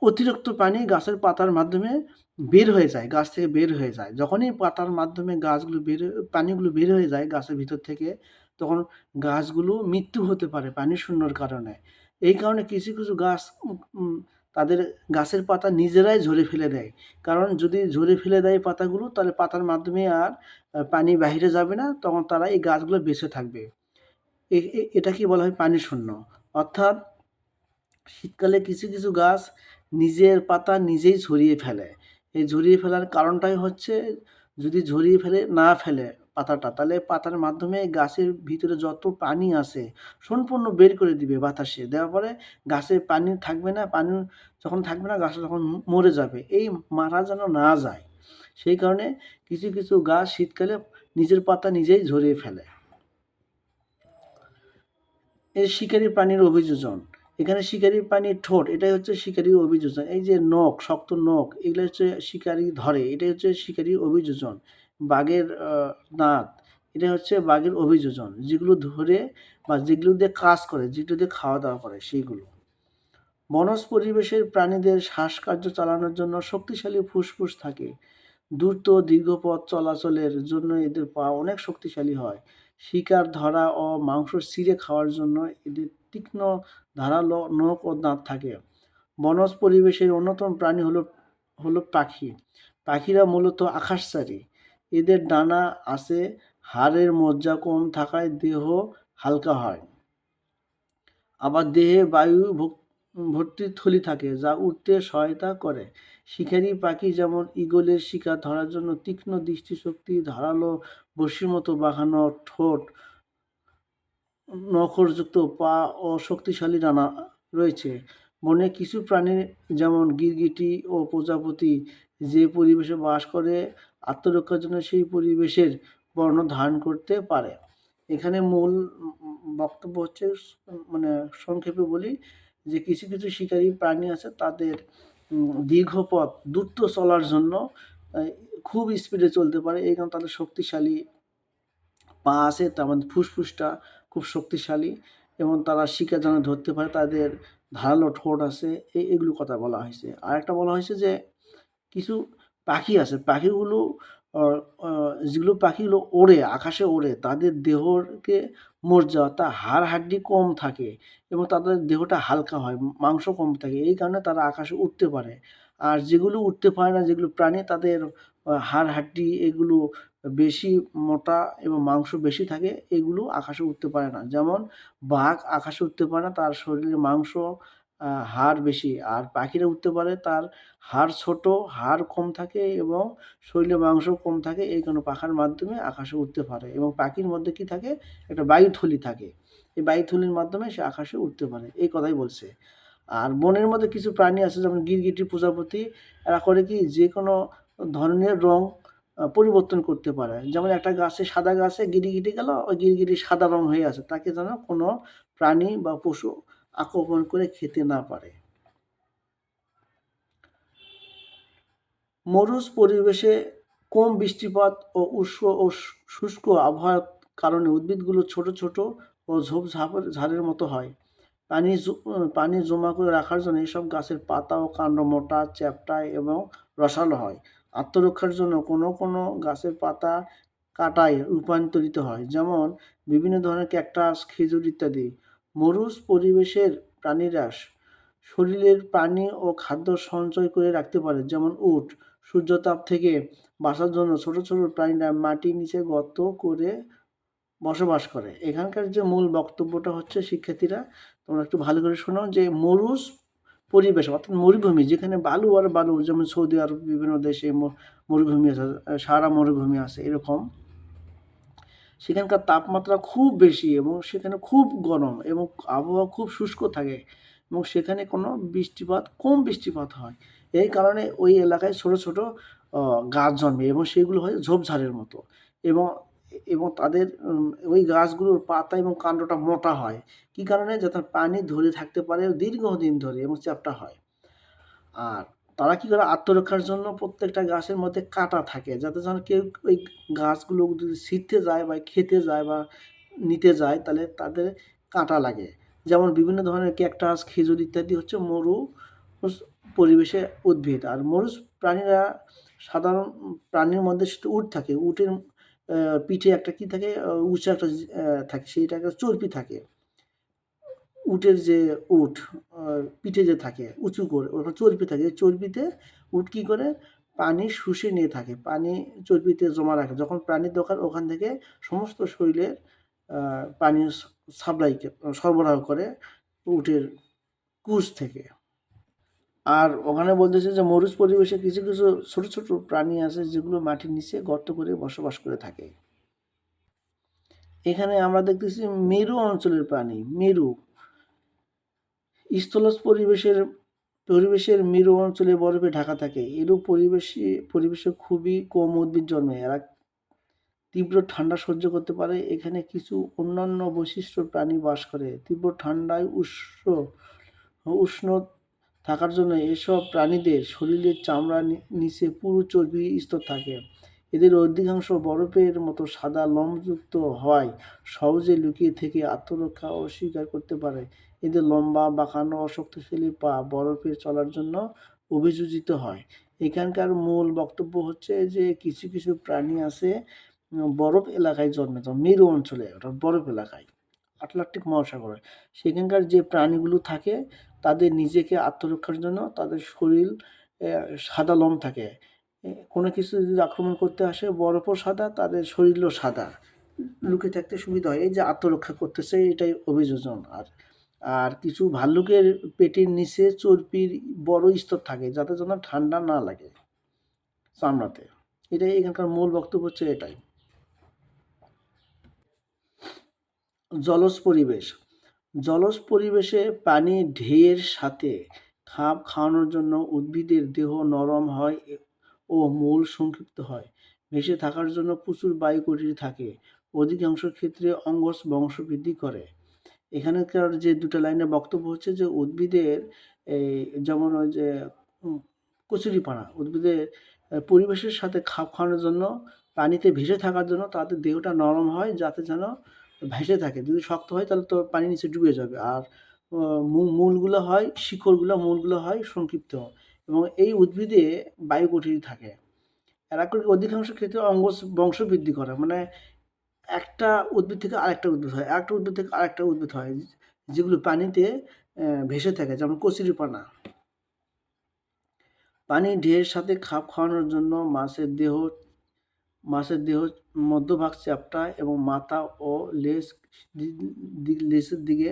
অতিরিক্ত পানি গাছের পাতার মাধ্যমে বের হয়ে যায়, গাছ থেকে বের হয়ে যায়। যখনই পাতার মাধ্যমে পানিগুলো বের হয়ে যায় গাছের ভিতর থেকে, তখন গাছগুলো মৃত্যু হতে পারে পানি শূন্যর কারণে। এই কারণে কিছু কিছু গাছ তাদের গাছের পাতা নিজেরাই ঝরে ফেলে দেয়। কারণ যদি ঝরে ফেলে দেয় পাতাগুলো, তাহলে পাতার মাধ্যমে আর পানি বাহিরে যাবে না, তখন তারা এই গাছগুলো বেঁচে থাকবে। এটাকে বলা হয় পানি শূন্য। অর্থাৎ শীতকালে কিছু কিছু গাছ নিজের পাতা নিজেই ঝরিয়ে ফেলে। এই ঝরিয়ে ফেলার কারণটাই হচ্ছে, যদি ঝরিয়ে না ফেলে পাতাটা, তাহলে পাতার মাধ্যমে গাছের ভিতরে যত পানি আছে সম্পূর্ণ বের করে দিবে বাতাসে। দেওয়ার পরে গাছে পানি থাকবে না, পানি যখন থাকবে না গাছটা তখন মরে যাবে। এই মারা যেন না যায়, সেই কারণে কিছু কিছু গাছ শীতকালে নিজের পাতা নিজেই ঝরিয়ে ফেলে। এই শিকারী প্রাণীর অভিযোজন। এখানে শিকারী প্রাণীর ঠোঁট, এটাই হচ্ছে শিকারী অভিযোজন। এই যে নখ, শক্ত নখ, এগুলো হচ্ছে শিকারী ধরে, এটাই হচ্ছে শিকারী অভিযোজন। বাঘের দাঁত, এটা হচ্ছে বাঘের অভিযোজন, যেগুলো ধরে বা যেগুলো দিয়ে কাজ করে, যেগুলো দিয়ে খাওয়া দাওয়া করে সেইগুলো। বনজ পরিবেশের প্রাণীদের শ্বাসকার্য চালানোর জন্য শক্তিশালী ফুসফুস থাকে। দ্রুত দীর্ঘ পথ চলাচলের জন্য এদের পা অনেক শক্তিশালী হয়। শিকার ধরা ও মাংস ছিঁড়ে খাওয়ার জন্য এদের তীক্ষ্ণ ধারালো নখ ও দাঁত থাকে। বনজ পরিবেশের অন্যতম প্রাণী হলো পাখি। পাখিরা মূলত আকাশচারী। এদের ডানা আছে, হাড়ের মজ্জা কম থাকায় দেহ হালকা হয়। আবার দেহে বায়ু ভর্তি থলি থাকে, যা উঠতে সহায়তা করে। শিকারী পাখি যেমন ঈগলের শিকার ধরার জন্য তীক্ষ্ণ দৃষ্টিশক্তি, ধারালো বড়শির মতো বাঁকানো ঠোঁট, নখরযুক্ত পা ও শক্তিশালী ডানা রয়েছে। বনে কিছু প্রাণী যেমন গিরগিটি ও প্রজাপতি যে পরিবেশে বাস করে আত্মরক্ষার জন্য সেই পরিবেশের বর্ণ ধারণ করতে পারে। এখানে মূল বক্তব্য হচ্ছে, মানে সংক্ষেপে বলি, যে কিছু কিছু শিকারী প্রাণী আছে তাদের দীর্ঘ পথ দ্রুত চলার জন্য খুব স্পিডে চলতে পারে, এই কারণে তাদের শক্তিশালী পা আছে, তার মধ্যে ফুসফুসটা খুব শক্তিশালী এবং তারা শিকার যেন ধরতে পারে, তাদের ধারালো ঠোঁট আছে, এগুলো কথা বলা হয়েছে। আর একটা বলা হয়েছে যে কিছু পাখি আছে, পাখিগুলো যেগুলো পাখিগুলো ওড়ে, আকাশে ওড়ে, তাদের দেহকে মর্যাদা তা হাড় হাড্ডি কম থাকে এবং তাদের দেহটা হালকা হয়, মাংস কম থাকে, এই কারণে তারা আকাশে উঠতে পারে। আর যেগুলো উঠতে পারে না, যেগুলো প্রাণী, তাদের হাড় হাড্ডি এগুলো বেশি মোটা এবং মাংস বেশি থাকে, এগুলো আকাশে উঠতে পারে না। যেমন বাঘ আকাশে উঠতে পারে না, তার শরীরে মাংস হাড় বেশি। আর পাখিরা উঠতে পারে, তার হাড় ছোট, হাড় কম থাকে এবং শরীরে মাংস কম থাকে, এই কারণে পাখার মাধ্যমে আকাশে উঠতে পারে। এবং পাখির মধ্যে কি থাকে, একটা বায়ুথলি থাকে, এই বায়ুথলির মাধ্যমে সে আকাশে উঠতে পারে, এই কথাই বলছে। আর বনের মধ্যে কিছু প্রাণী আছে, যেমন গিরগিটি, প্রজাপতি, এরা করে কি যে কোনো ধরনের রং পরিবর্তন করতে পারে। যেমন একটা গাছে, সাদা গাছে গিরগিটি গেল, ওই গিরগিটি সাদা রং হয়ে আছে, তাকে যেন কোনো প্রাণী বা পশু আক্রমণ করে খেতে না পারে। মরুজ পরিবেশে কম বৃষ্টিপাত ও উষ্ণ ও শুষ্ক আবহাওয়ার কারণে উদ্ভিদগুলো ছোট ছোট ও ঝোপঝাড়ের মতো হয়। পানি জমা করে রাখার জন্য এসব গাছের পাতা ও কাণ্ড মোটা, চ্যাপ্টা এবং রসালো হয়। আত্মরক্ষার জন্য কোনো কোনো গাছের পাতা কাটায় রূপান্তরিত হয়, যেমন বিভিন্ন ধরনের ক্যাকটাস, খেজুর ইত্যাদি। মরুজ পরিবেশের প্রাণীরা শরীরের পানি ও খাদ্য সঞ্চয় করে রাখতে পারে, যেমন উট। সূর্যতাপ থেকে বাঁচার জন্য ছোট ছোট প্রাণীরা মাটির নিচে গর্ত করে বসবাস করে। এখানকার যে মূল বক্তব্যটা হচ্ছে, শিক্ষার্থীরা তোমরা একটু ভালো করে শোনো, যে মরুজ পরিবেশ অর্থাৎ মরুভূমি, যেখানে বালু আর বালু, যেমন সৌদি আরব, বিভিন্ন দেশে মরুভূমি আছে, সাহারা মরুভূমি আছে, এরকম সেখানকার তাপমাত্রা খুব বেশি এবং সেখানে খুব গরম এবং আবহাওয়া খুব শুষ্ক থাকে এবং সেখানে কোনো কম বৃষ্টিপাত হয়। এই কারণে ওই এলাকায় ছোট ছোট গাছ জন্মে এবং সেগুলো হয় ঝোপঝাড়ের মতো এবং এবং তাদের ওই গাছগুলোর পাতা এবং কাণ্ডটা মোটা হয়, কী কারণে, যাতে পানি ধরে থাকতে পারে দীর্ঘদিন ধরে এবং চ্যাপ্টা হয়। আর তারা কী করে, আত্মরক্ষার জন্য প্রত্যেকটা গাছের মধ্যে কাঁটা থাকে, যাতে যেন কেউ ওই গাছগুলো যদি ছিঁড়তে যায় বা খেতে যায় বা নিতে যায়, তাহলে তাদের কাঁটা লাগে। যেমন বিভিন্ন ধরনের ক্যাকটাস, খেজুর ইত্যাদি হচ্ছে মরু পরিবেশে উদ্ভিদ। আর মরুজ প্রাণীরা, সাধারণ প্রাণীর মধ্যে শুধু উট থাকে, উটের পিঠে একটা কি থাকে, উঁচু একটা থাকে, সেইটা একটা চর্বি থাকে। উটের যে উট পিঠে যে থাকে উঁচু করে, ওখানে চর্বি থাকে, চর্বিতে উট কী করে পানি শুষে নিয়ে থাকে, পানি চর্বিতে জমা রাখে, যখন প্রাণীর দরকার ওখান থেকে সমস্ত শরীরের পানি সাপ্লাইকে সরবরাহ করে উটের কুজ থেকে। আর ওখানে বলতেছে যে মরুজ পরিবেশে কিছু কিছু ছোট ছোট প্রাণী আছে, যেগুলো মাটির নিচে গর্ত করে বসবাস করে থাকে। এখানে আমরা দেখতেছি মেরু অঞ্চলের প্রাণী। মেরু স্থলজ পরিবেশের মেরু অঞ্চলে বরফে ঢাকা থাকে। এরূপ পরিবেশে খুবই কম উদ্ভিদ জন্মে, এরা তীব্র ঠান্ডা সহ্য করতে পারে। এখানে কিছু অন্যান্য বৈশিষ্ট্য প্রাণী বাস করে। তীব্র ঠান্ডায় উষ্ণ থাকার জন্য এসব প্রাণীদের শরীরের চামড়ার নিচে পুরু চর্বির স্তর থাকে। এদের অধিকাংশ বরফের মতো সাদা লোমযুক্ত হওয়ায় সহজে লুকিয়ে থেকে আত্মরক্ষা ও শিকার করতে পারে। এদের লম্বা, বাঁকানো ও শক্তিশালী পা বরফে চলার জন্য অভিযোজিত হয়। এখানকার মূল বক্তব্য হচ্ছে যে কিছু কিছু প্রাণী আছে বরফ এলাকায় জন্মে, মেরু অঞ্চলে, ওটা বরফ এলাকায়, আটলান্টিক মহাসাগরে। সেখানকার যে প্রাণীগুলো থাকে, তাদের নিজেকে আত্মরক্ষার জন্য তাদের শরীর সাদা লোম থাকে। কোনো কিছু যদি আক্রমণ করতে আসে, বরফও সাদা, তাদের শরীরও সাদা, লুকিয়ে থাকতে সুবিধা হয়, এই যে আত্মরক্ষা করতেছে, এটাই অভিযোজন। আর আর কিছু ভাল্লুকের পেটের নিচে চর্বির বড় স্তর থাকে, যাতে যেন ঠান্ডা না লাগে চামড়াতে। এটাই এখানকার মূল বক্তব্য হচ্ছে এটাই। জলজ পরিবেশ। জলজ পরিবেশে পানি ঢেউয়ের সাথে খাপ খাওয়ানোর জন্য উদ্ভিদের দেহ নরম হয় ও মূল সংক্ষিপ্ত হয়। ভেসে থাকার জন্য প্রচুর বায়ু কুটির থাকে। অধিকাংশ ক্ষেত্রে অঙ্গজ বংশবৃদ্ধি করে। এখানকার যে দুটো লাইনের বক্তব্য হচ্ছে যে উদ্ভিদের এই যেমন ওই যে কচুরিপানা উদ্ভিদের পরিবেশের সাথে খাপ খাওয়ানোর জন্য, পানিতে ভেসে থাকার জন্য তাদের দেহটা নরম হয় যাতে যেন ভেসে থাকে। যদি শক্ত হয় তাহলে তো পানির নিচে ডুবে যাবে। আর মূলগুলো হয় মূলগুলো হয় সংক্ষিপ্ত এবং এই উদ্ভিদে বায়ু কুটির থাকে। এরা অধিকাংশ ক্ষেত্রে অঙ্গজ বংশবৃদ্ধি করে, মানে একটা উদ্ভিদ থেকে আরেকটা উদ্ভিদ হয়, একটা উদ্ভিদ থেকে আরেকটা উদ্ভিদ হয়, যেগুলো পানিতে ভেসে থাকে, যেমন কচুরিপানা। পানির ঢেউয়ের সাথে খাপ খাওয়ানোর জন্য মাছের দেহ মধ্যভাগ চ্যাপ্টা এবং মাথা ও লেজের দিকে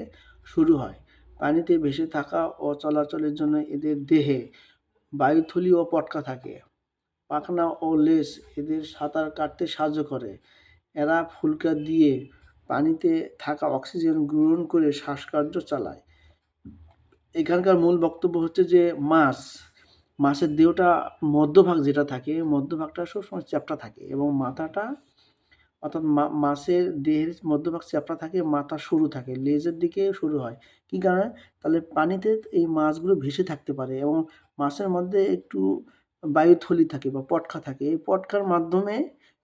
শুরু হয়। পানিতে ভেসে থাকা ও চলাচলের জন্য এদের দেহে বায়ুথলি ও পটকা থাকে। পাখনা ও লেজ এদের সাঁতার কাটতে সাহায্য করে। এরা ফুলকা দিয়ে পানিতে থাকা অক্সিজেন গ্রহণ করে শ্বাসকার্য চালায়। এখানকার মূল বক্তব্য হচ্ছে যে মাছের দেহটা মধ্যভাগ যেটা থাকে, মধ্যভাগটা সবসময় চ্যাপ্টা থাকে এবং মাথাটা, অর্থাৎ মাছের দেহের মধ্যভাগ চ্যাপ্টা থাকে, মাথা সরু থাকে, লেজের দিকে শুরু হয়। কী কারণে? তাহলে পানিতে এই মাছগুলো ভেসে থাকতে পারে এবং মাছের মধ্যে একটু বায়ুথলি থাকে বা পটকা থাকে। এই পটকার মাধ্যমে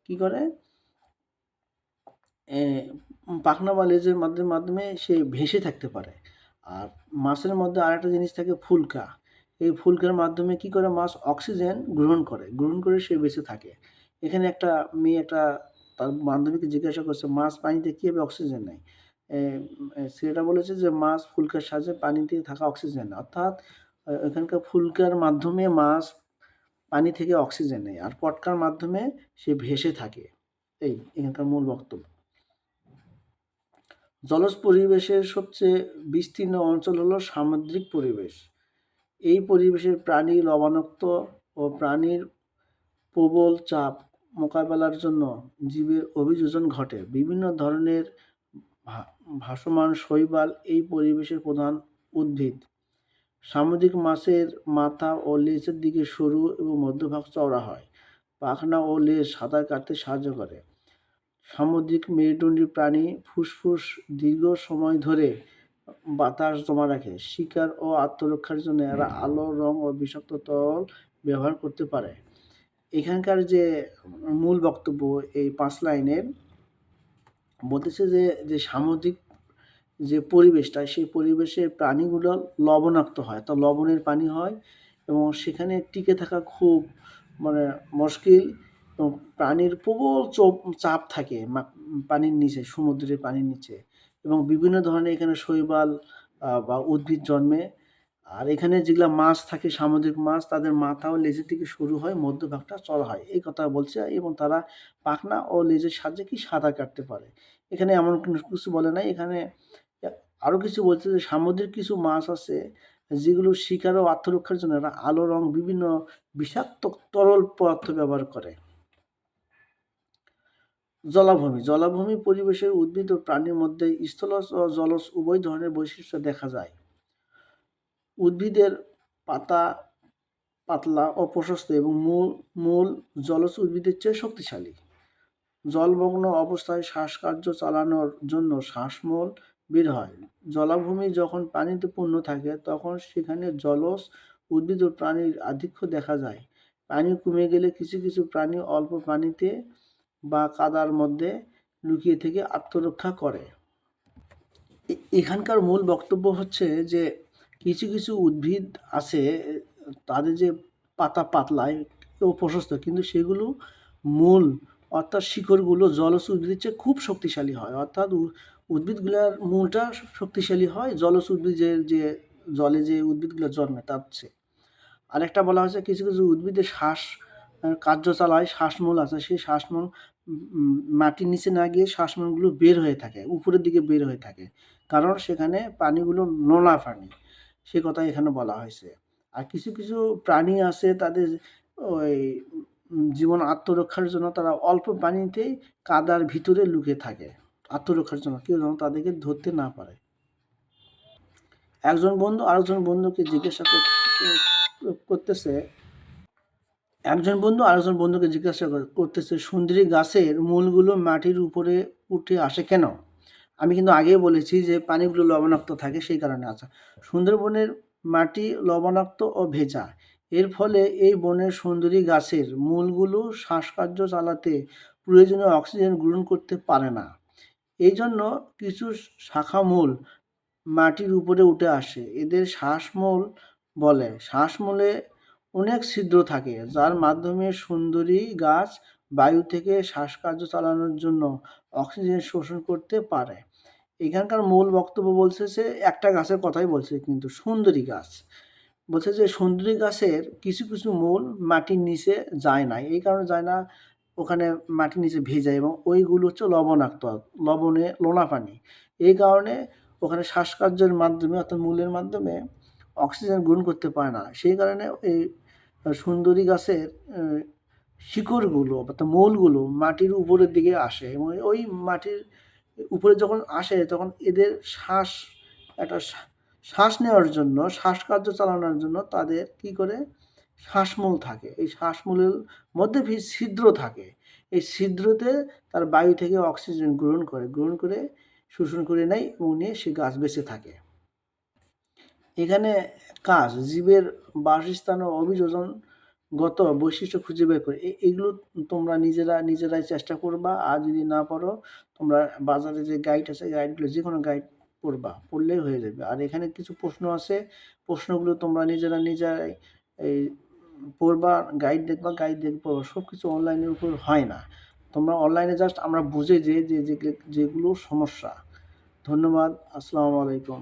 কী করে, পাখনা বা লেজের মাধ্যমে সে ভেসে থাকতে পারে। আর মাছের মধ্যে আরেকটা জিনিস থাকে ফুলকা। এই ফুলকার মাধ্যমে কী করে, মাছ অক্সিজেন গ্রহণ করে সে বেঁচে থাকে। এখানে একটা মেয়ে তার বান্ধবীকে জিজ্ঞাসা করছে মাছ পানিতে কীভাবে অক্সিজেন নেয়। ছেলেটা বলেছে যে মাছ ফুলকার সাহায্যে পানিতে থাকা অক্সিজেন নেয়, অর্থাৎ এখানকার ফুলকার মাধ্যমে মাছ পানি থেকে অক্সিজেন নেয় আর পটকার মাধ্যমে সে ভেসে থাকে। এখানকার মূল বক্তব্য। জলজ পরিবেশের সবচেয়ে বিস্তীর্ণ অঞ্চল হলো সামুদ্রিক পরিবেশ। এই পরিবেশের প্রাণী লবণাক্ত ও প্রাণীর প্রবল চাপ মোকাবেলার জন্য জীবের অভিযোজন ঘটে। বিভিন্ন ধরনের ভাসমান শৈবাল এই পরিবেশের প্রধান উদ্ভিদ। সামুদ্রিক মাছের মাথা ও লেজের দিকে সরু এবং মধ্যভাগ চওড়া হয়। পাখনা ও লেজ সাঁতার কাটতে সাহায্য করে। সামুদ্রিক মেরুদণ্ডী প্রাণী ফুসফুস দীর্ঘ সময় ধরে বাতাস জমা রাখে। শিকার ও আত্মরক্ষার জন্য এরা আলো, রং ও বিষাক্ত তরল ব্যবহার করতে পারে। এখানকার যে মূল বক্তব্য এই 5 লাইনের বলতেছে যে সামুদ্রিক যে পরিবেশটা, সেই পরিবেশের প্রাণীগুলো লবণাক্ত হয়, তো লবণের পানি হয় এবং সেখানে টিকে থাকা খুব মানে মুশকিল এবং প্রাণীর প্রবল চাপ থাকে পানির নিচে, সমুদ্রের পানির নিচে এবং বিভিন্ন ধরনের এখানে শৈবাল বা উদ্ভিদ জন্মে। আর এখানে যেগুলা মাছ থাকে, সামুদ্রিক মাছ, তাদের মাথা ও লেজের দিকে শুরু হয়, মধ্যভাগটা চড়া হয়, এই কথা বলছে এবং তারা পাখনা ও লেজের সাহায্যে কি সাঁতার কাটতে পারে। এখানে এমন কিছু বলে নাই। এখানে আরও কিছু বলছে যে সামুদ্রিক কিছু মাছ আছে যেগুলো শিকার ও আত্মরক্ষার জন্য এরা আলো, রং, বিভিন্ন বিষাক্ত তরল পদার্থ ব্যবহার করে। জলাভূমি পরিবেশের উদ্ভিদ ও প্রাণীর মধ্যে স্থলজ ও জলজ উভয় ধরনের বৈশিষ্ট্য দেখা যায়। উদ্ভিদের পাতা পাতলা ও প্রশস্ত এবং মূল জলজ উদ্ভিদের চেয়ে শক্তিশালী। জলমগ্ন অবস্থায় শ্বাসকার্য চালানোর জন্য শ্বাসমূল বের হয়। জলাভূমি যখন পানিতে পূর্ণ থাকে তখন সেখানে জলজ উদ্ভিদ ও প্রাণীর আধিক্য দেখা যায়। পানি কমে গেলে কিছু কিছু প্রাণী অল্প পানিতে বা কাদার মধ্যে লুকিয়ে থেকে আত্মরক্ষা করে। এখানকার মূল বক্তব্য হচ্ছে যে কিছু কিছু উদ্ভিদ আছে, তাদের যে পাতা পাতলা ও প্রশস্ত, কিন্তু সেগুলো মূল অর্থাৎ শিকড়গুলো জলজ উদ্ভিদের চেয়ে খুব শক্তিশালী হয়, অর্থাৎ উদ্ভিদগুলোর মূলটা শক্তিশালী হয় জলজ উদ্ভিদের যে জলে যে উদ্ভিদগুলো জন্মে তার চেয়ে। আরেকটা বলা হয়েছে কিছু কিছু উদ্ভিদের কার্য চালায়, শ্বাসমূল আছে, সেই শ্বাসমূল মাটির নিচে না গিয়ে শ্বাসমূলগুলো বের হয়ে থাকে, উপরের দিকে বের হয়ে থাকে, কারণ সেখানে পানিগুলো নোনা পানি, সে কথা এখানে বলা হয়েছে। আর কিছু কিছু প্রাণী আছে তাদের ওই জীবন আত্মরক্ষার জন্য তারা অল্প পানিতেই কাদার ভিতরে লুকিয়ে থাকে আত্মরক্ষার জন্য, কেউ যেন তাদেরকে ধরতে না পারে। একজন বন্ধু আরেকজন বন্ধুকে জিজ্ঞাসা করতেছে একজন বন্ধু আরেকজন বন্ধুকে জিজ্ঞাসা করতেছে, সুন্দরী গাছের মূলগুলো মাটির উপরে উঠে আসে কেন? আমি কিন্তু আগেই বলেছি যে পানিগুলো লবণাক্ত থাকে সেই কারণে। আচ্ছা, সুন্দরবনের মাটি লবণাক্ত ও ভেজা। এর ফলে এই বনের সুন্দরী গাছের মূলগুলো শ্বাসকার্য চালাতে প্রয়োজনীয় অক্সিজেন গ্রহণ করতে পারে না। এই জন্য কিছু শাখামূল মাটির উপরে উঠে আসে। এদের শ্বাসমূল বলে। শ্বাসমূলে অনেক ছিদ্র থাকে, যার মাধ্যমে সুন্দরী গাছ বায়ু থেকে শ্বাসকার্য চালানোর জন্য অক্সিজেন শোষণ করতে পারে। এখানকার মূল বক্তব্য বলছে যে একটা গাছের কথাই বলছে, কিন্তু সুন্দরী গাছ বলছে যে সুন্দরী গাছের কিছু কিছু মূল মাটির নিচে যায় না, এই কারণে যায় না, ওখানে মাটির নিচে ভেজা এবং ওইগুলো হচ্ছে লবণাক্ত, লবণে লোনা পানি। এই কারণে ওখানে শ্বাসকার্যের মাধ্যমে অর্থাৎ মূলের মাধ্যমে অক্সিজেন গ্রহণ করতে পারে না। সেই কারণে এই সুন্দরী গাছের শিকড়গুলো অর্থাৎ মূলগুলো মাটির উপরের দিকে আসে এবং ওই মাটির উপরে যখন আসে তখন এদের একটা শ্বাস নেওয়ার জন্য, শ্বাসকার্য চালানোর জন্য তাদের কি করে শ্বাসমূল থাকে। এই শ্বাসমূলের মধ্যে ছিদ্র থাকে। এই ছিদ্রতে তার বায়ু থেকে অক্সিজেন গ্রহণ করে শোষণ করে নেয় এবং নিয়ে সে গাছ বেঁচে থাকে। এখানে কাজ জীবের বাসস্থান ও অভিযোজনগত বৈশিষ্ট্য খুঁজে বের করে। এগুলো তোমরা নিজেরাই চেষ্টা করবা। আর যদি না পারো তোমরা বাজারে যে গাইড আছে, গাইডগুলো যে কোনো গাইড পড়লেই হয়ে যাবে। আর এখানে কিছু প্রশ্ন আছে, প্রশ্নগুলো তোমরা নিজেরাই এই পড়বা, গাইড দেখবা, পড়বা। সব কিছু অনলাইনের উপর হয় না। তোমরা অনলাইনে জাস্ট আমরা বুঝে যেগুলো সমস্যা। ধন্যবাদ। আসসালামু আলাইকুম।